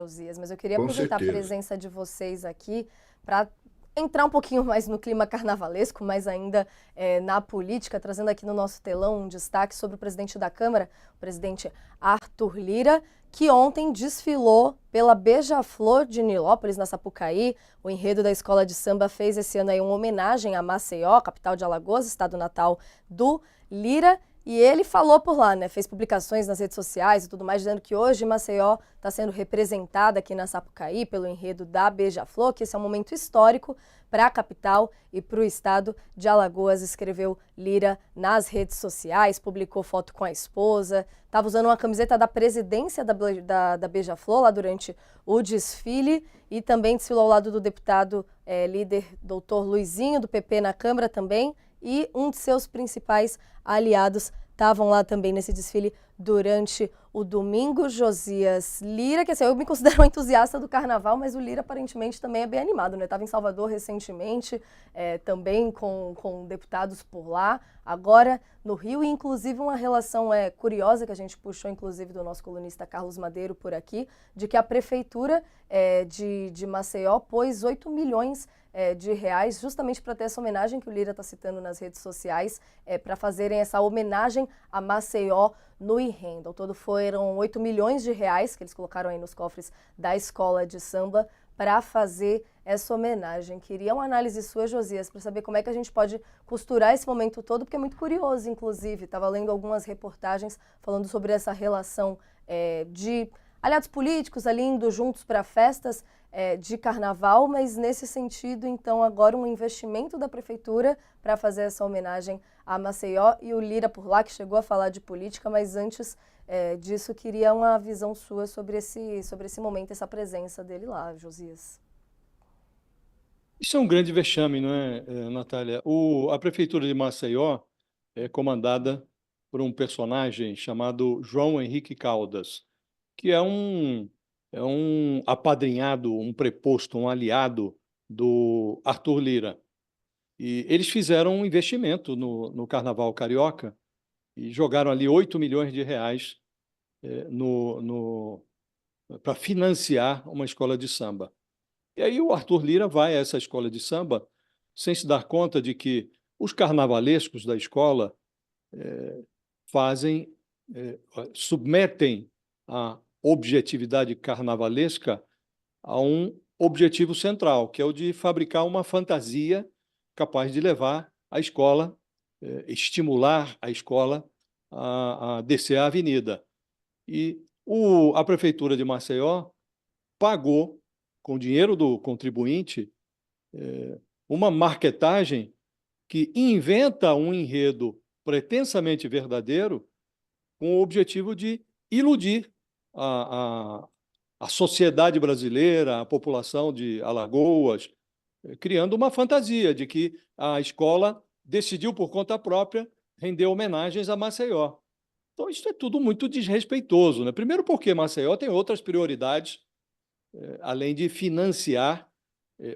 Josias, mas eu queria Com aproveitar a certeza. presença de vocês aqui para entrar um pouquinho mais no clima carnavalesco, mas ainda na política, trazendo aqui no nosso telão um destaque sobre o presidente da Câmara, o presidente Arthur Lira, que ontem desfilou pela Beija-Flor de Nilópolis, na Sapucaí. O enredo da escola de samba fez esse ano aí uma homenagem a Maceió, capital de Alagoas, estado natal do Lira. E ele falou por lá, né? Fez publicações nas redes sociais e tudo mais, dizendo que hoje Maceió está sendo representada aqui na Sapucaí pelo enredo da Beija-Flor, que esse é um momento histórico para a capital e para o estado de Alagoas, escreveu Lira nas redes sociais, publicou foto com a esposa, estava usando uma camiseta da presidência da Beija-Flor lá durante o desfile e também desfilou ao lado do deputado líder doutor Luizinho, do PP na Câmara também, e um de seus principais aliados estavam lá também nesse desfile durante o domingo. Josias Lira, que assim, eu me considero um entusiasta do carnaval, mas o Lira aparentemente também é bem animado, né? Estava em Salvador recentemente, também com deputados por lá, agora no Rio, e inclusive uma relação curiosa que a gente puxou, inclusive, do nosso colunista Carlos Madeiro por aqui, de que a prefeitura de Maceió pôs 8 milhões de reais, justamente para ter essa homenagem que o Lira está citando nas redes sociais, para fazerem essa homenagem a Maceió no enredo. Ao todo foram 8 milhões de reais que eles colocaram aí nos cofres da escola de samba para fazer essa homenagem. Queria uma análise sua, Josias, para saber como é que a gente pode costurar esse momento todo, porque é muito curioso, inclusive. Estava lendo algumas reportagens falando sobre essa relação de aliados políticos ali indo juntos para festas de carnaval, mas nesse sentido, então, agora um investimento da prefeitura para fazer essa homenagem a Maceió e o Lira por lá, que chegou a falar de política, mas antes disso, queria uma visão sua sobre esse momento, essa presença dele lá, Josias. Isso é um grande vexame, não é, Natália? A Prefeitura de Maceió é comandada por um personagem chamado João Henrique Caldas, que é um apadrinhado, um preposto, um aliado do Arthur Lira. E eles fizeram um investimento no Carnaval Carioca e jogaram ali 8 milhões de reais para financiar uma escola de samba. E aí o Arthur Lira vai a essa escola de samba sem se dar conta de que os carnavalescos da escola fazem, submetem a objetividade carnavalesca a um objetivo central, que é o de fabricar uma fantasia capaz de levar a escola, estimular a escola a descer a avenida. E a Prefeitura de Maceió pagou, com o dinheiro do contribuinte, uma marketagem que inventa um enredo pretensamente verdadeiro com o objetivo de iludir a sociedade brasileira, a população de Alagoas, criando uma fantasia de que a escola decidiu por conta própria render homenagens a Maceió. Então, isso é tudo muito desrespeitoso, né? Primeiro porque Maceió tem outras prioridades, além de financiar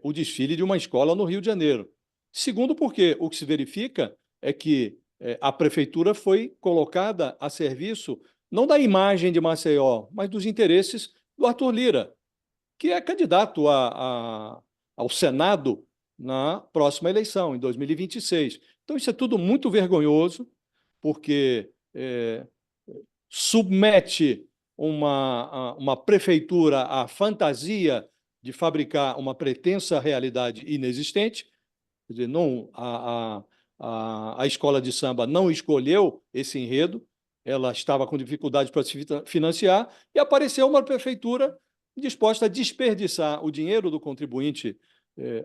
o desfile de uma escola no Rio de Janeiro. Segundo, porque o que se verifica é que a prefeitura foi colocada a serviço não da imagem de Maceió, mas dos interesses do Arthur Lira, que é candidato ao Senado na próxima eleição, em 2026. Então, isso é tudo muito vergonhoso, porque submete uma prefeitura à fantasia de fabricar uma pretensa realidade inexistente. Quer dizer, não, a escola de samba não escolheu esse enredo, ela estava com dificuldade para se financiar, e apareceu uma prefeitura disposta a desperdiçar o dinheiro do contribuinte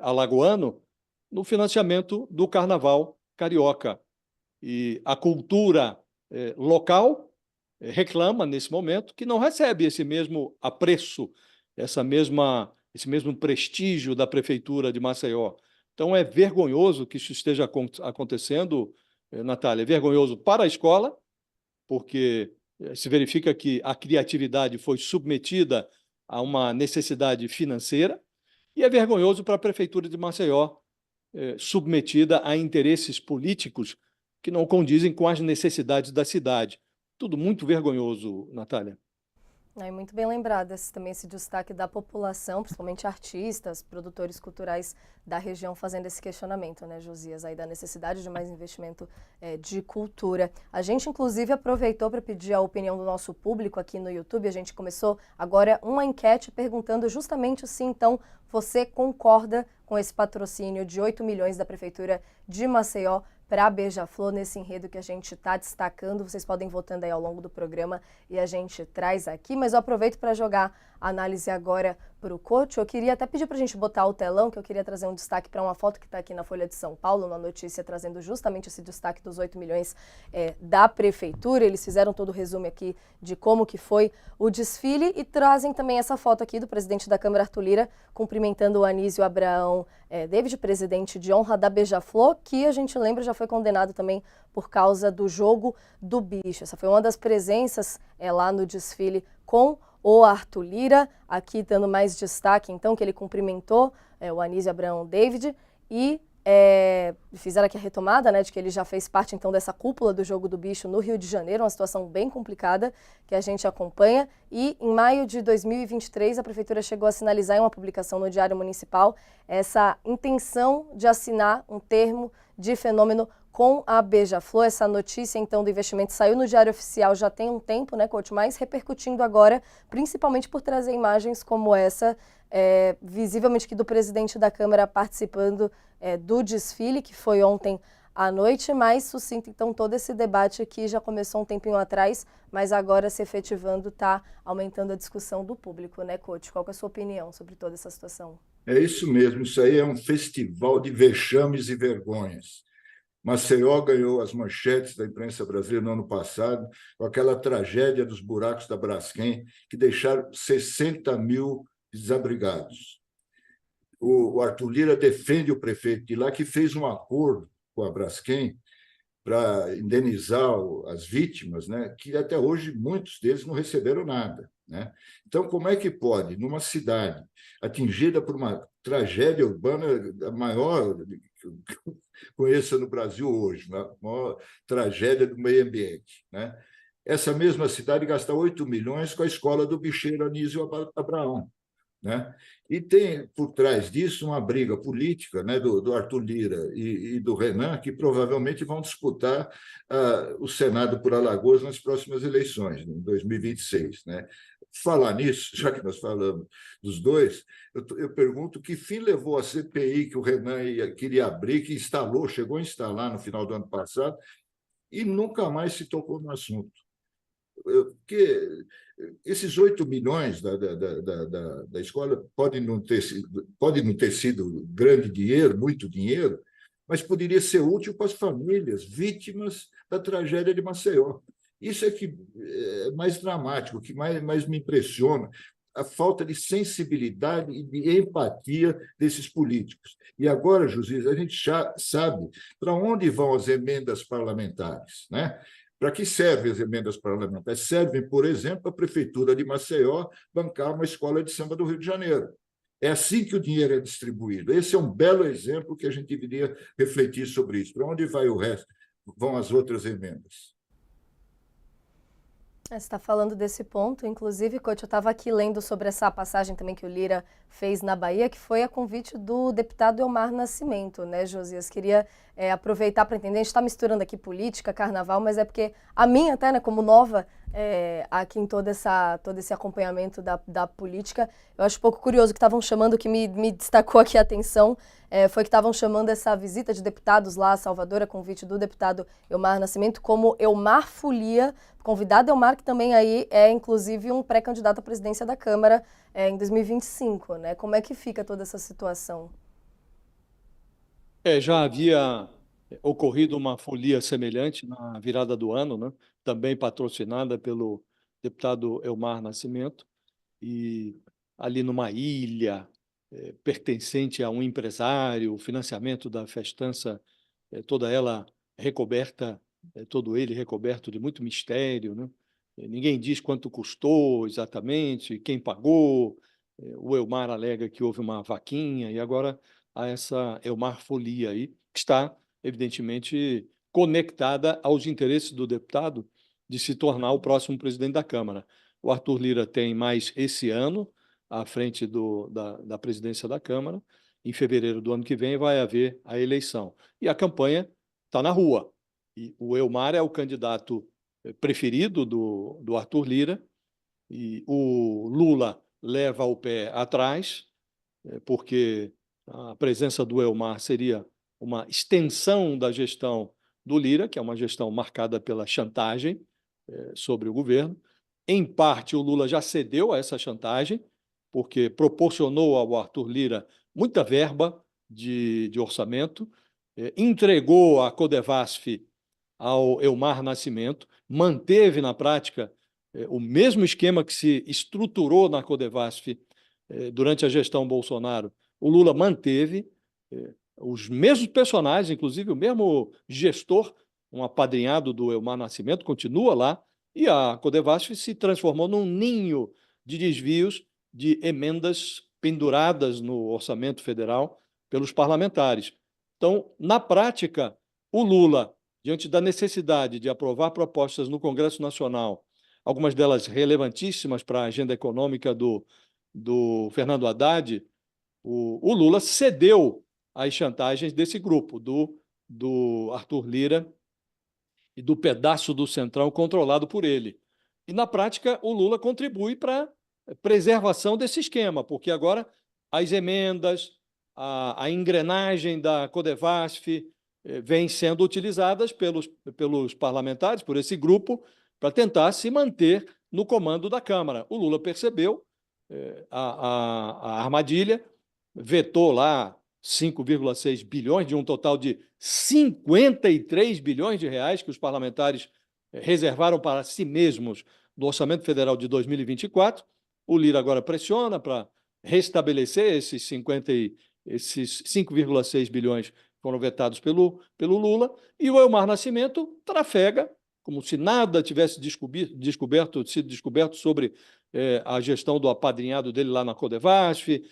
alagoano no financiamento do carnaval carioca. E a cultura local reclama, nesse momento, que não recebe esse mesmo apreço, esse mesmo prestígio da Prefeitura de Maceió. Então, é vergonhoso que isso esteja acontecendo, Natália. É vergonhoso para a escola, porque se verifica que a criatividade foi submetida a uma necessidade financeira, e é vergonhoso para a Prefeitura de Maceió, submetida a interesses políticos que não condizem com as necessidades da cidade. Tudo muito vergonhoso, Natália. Aí, muito bem lembrado também esse destaque da população, principalmente artistas, produtores culturais da região fazendo esse questionamento, né, Josias, aí da necessidade de mais investimento de cultura. A gente, inclusive, aproveitou para pedir a opinião do nosso público aqui no YouTube. A gente começou agora uma enquete perguntando justamente se, então, você concorda com esse patrocínio de 8 milhões da Prefeitura de Maceió para a Beija-Flor, nesse enredo que a gente está destacando. Vocês podem ir votando aí ao longo do programa e a gente traz aqui. Mas eu aproveito para jogar a análise agora para o coach. Eu queria até pedir para a gente botar o telão, que eu queria trazer um destaque para uma foto que está aqui na Folha de São Paulo, uma notícia trazendo justamente esse destaque dos 8 milhões da Prefeitura. Eles fizeram todo o resumo aqui de como que foi o desfile e trazem também essa foto aqui do presidente da Câmara, Arthur Lira, cumprimentando o Anísio Abraão David, presidente de honra da Beija-Flor, que a gente lembra já foi condenado também por causa do jogo do bicho. Essa foi uma das presenças lá no desfile com o Arthur Lira, aqui dando mais destaque, então, que ele cumprimentou o Anísio Abraão David e fizeram aqui a retomada, né, de que ele já fez parte, então, dessa cúpula do jogo do bicho no Rio de Janeiro, uma situação bem complicada que a gente acompanha. E em maio de 2023, a Prefeitura chegou a sinalizar em uma publicação no Diário Municipal essa intenção de assinar um termo de fenômeno com a Beija-Flor. Essa notícia, então, do investimento saiu no Diário Oficial já tem um tempo, né, coach? Mas repercutindo agora, principalmente por trazer imagens como essa, visivelmente aqui do presidente da Câmara participando do desfile, que foi ontem à noite, mas suscita, então, todo esse debate que já começou um tempinho atrás, mas agora se efetivando está aumentando a discussão do público, né, coach? Qual que é a sua opinião sobre toda essa situação? É isso mesmo, isso aí é um festival de vexames e vergonhas. Maceió ganhou as manchetes da imprensa brasileira no ano passado, com aquela tragédia dos buracos da Braskem, que deixaram 60 mil desabrigados. O Arthur Lira defende o prefeito de lá, que fez um acordo com a Braskem para indenizar as vítimas, né, que até hoje muitos deles não receberam nada, né? Então, como é que pode, numa cidade atingida por uma tragédia urbana a maior que eu conheça no Brasil hoje, a maior tragédia do meio ambiente, né, essa mesma cidade gastar 8 milhões com a escola do bicheiro Anísio Abraão, né? E tem por trás disso uma briga política, né, do Arthur Lira e do Renan, que provavelmente vão disputar o Senado por Alagoas nas próximas eleições, em 2026. Né? Falar nisso, já que nós falamos dos dois, eu pergunto que fim levou a CPI que o Renan queria abrir, que instalou, chegou a instalar no final do ano passado, e nunca mais se tocou no assunto. Porque esses 8 milhões da escola podem não ter sido grande dinheiro, muito dinheiro, mas poderia ser útil para as famílias vítimas da tragédia de Maceió. Isso é que é mais dramático, o que mais me impressiona, a falta de sensibilidade e de empatia desses políticos. E agora, José, a gente já sabe para onde vão as emendas parlamentares, né? Para que servem as emendas parlamentares? Servem, por exemplo, a Prefeitura de Maceió bancar uma escola de samba do Rio de Janeiro. É assim que o dinheiro é distribuído. Esse é um belo exemplo que a gente deveria refletir sobre isso. Para onde vai o resto? Vão as outras emendas? Você está falando desse ponto, inclusive, coach, eu estava aqui lendo sobre essa passagem também que o Lira fez na Bahia, que foi a convite do deputado Elmar Nascimento, né, Josias? Queria aproveitar para entender, a gente está misturando aqui política, carnaval, mas é porque a minha até, né, como nova aqui em todo esse acompanhamento da política, eu acho um pouco curioso que estavam chamando, que me destacou aqui a atenção, foi que estavam chamando essa visita de deputados lá a Salvador, a convite do deputado Elmar Nascimento, como Elmar Folia, convidado Elmar, que também aí é, inclusive, um pré-candidato à presidência da Câmara em 2025, né? Como é que fica toda essa situação? Já havia ocorrido uma folia semelhante na virada do ano, né? Também patrocinada pelo deputado Elmar Nascimento, e ali numa ilha pertencente a um empresário, o financiamento da festança, toda ela recoberta, todo ele recoberto de muito mistério, né? Ninguém diz quanto custou exatamente, quem pagou. O Elmar alega que houve uma vaquinha, e agora há essa Elmar Folia aí, que está, evidentemente, conectada aos interesses do deputado de se tornar o próximo presidente da Câmara. O Arthur Lira tem mais esse ano à frente da presidência da Câmara. Em fevereiro do ano que vem vai haver a eleição. E a campanha está na rua. E o Elmar é o candidato preferido do Arthur Lira, e o Lula leva o pé atrás, porque a presença do Elmar seria uma extensão da gestão do Lira, que é uma gestão marcada pela chantagem sobre o governo. Em parte, o Lula já cedeu a essa chantagem, porque proporcionou ao Arthur Lira muita verba de orçamento, entregou a Codevasf ao Elmar Nascimento, manteve na prática o mesmo esquema que se estruturou na Codevasf durante a gestão Bolsonaro. O Lula manteve os mesmos personagens, inclusive o mesmo gestor, um apadrinhado do Elmar Nascimento, continua lá, e a Codevasf se transformou num ninho de desvios de emendas penduradas no orçamento federal pelos parlamentares. Então, na prática, o Lula, diante da necessidade de aprovar propostas no Congresso Nacional, algumas delas relevantíssimas para a agenda econômica do Fernando Haddad, o Lula cedeu às chantagens desse grupo, do Arthur Lira e do pedaço do Centrão controlado por ele. E, na prática, o Lula contribui para a preservação desse esquema, porque agora as emendas, a engrenagem da Codevasf vêm sendo utilizadas pelos parlamentares, por esse grupo, para tentar se manter no comando da Câmara. O Lula percebeu a armadilha, vetou lá 5,6 bilhões de um total de 53 bilhões de reais que os parlamentares reservaram para si mesmos no Orçamento Federal de 2024. O Lira agora pressiona para restabelecer esses 5,6 bilhões que foram vetados pelo Lula, e o Elmar Nascimento trafega, como se nada tivesse sido descoberto sobre a gestão do apadrinhado dele lá na Codevasf,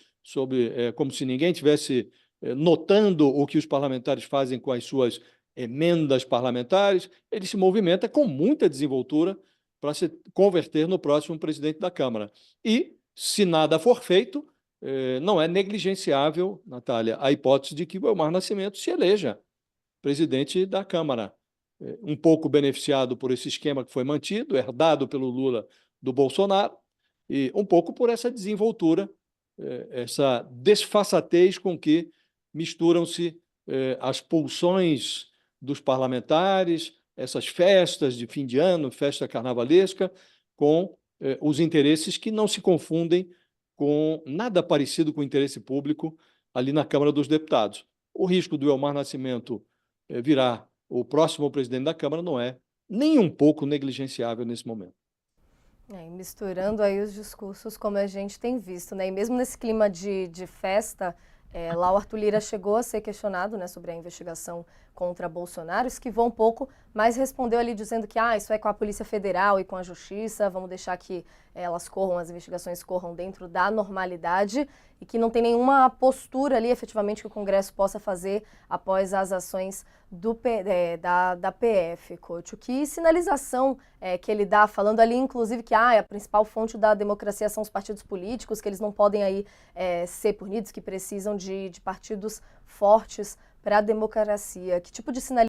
como se ninguém tivesse notando o que os parlamentares fazem com as suas emendas parlamentares. Ele se movimenta com muita desenvoltura para se converter no próximo presidente da Câmara. E, se nada for feito, não é negligenciável, Natália, a hipótese de que o Elmar Nascimento se eleja presidente da Câmara, um pouco beneficiado por esse esquema que foi mantido, herdado pelo Lula do Bolsonaro, e um pouco por essa desenvoltura, essa desfaçatez com que misturam-se as pulsões dos parlamentares, essas festas de fim de ano, festa carnavalesca, com os interesses que não se confundem com nada parecido com o interesse público ali na Câmara dos Deputados. O risco do Elmar Nascimento virar o próximo presidente da Câmara não é nem um pouco negligenciável nesse momento. Misturando aí os discursos como a gente tem visto, né? E mesmo nesse clima de festa, lá o Arthur Lira chegou a ser questionado, né, sobre a investigação contra Bolsonaro, esquivou um pouco, mas respondeu ali dizendo que isso é com a Polícia Federal e com a Justiça, vamos deixar que as investigações corram dentro da normalidade e que não tem nenhuma postura ali efetivamente que o Congresso possa fazer após as ações da PF, Couto. Que sinalização que ele dá, falando ali inclusive que a principal fonte da democracia são os partidos políticos, que eles não podem aí ser punidos, que precisam de partidos fortes para a democracia. Que tipo de sinalização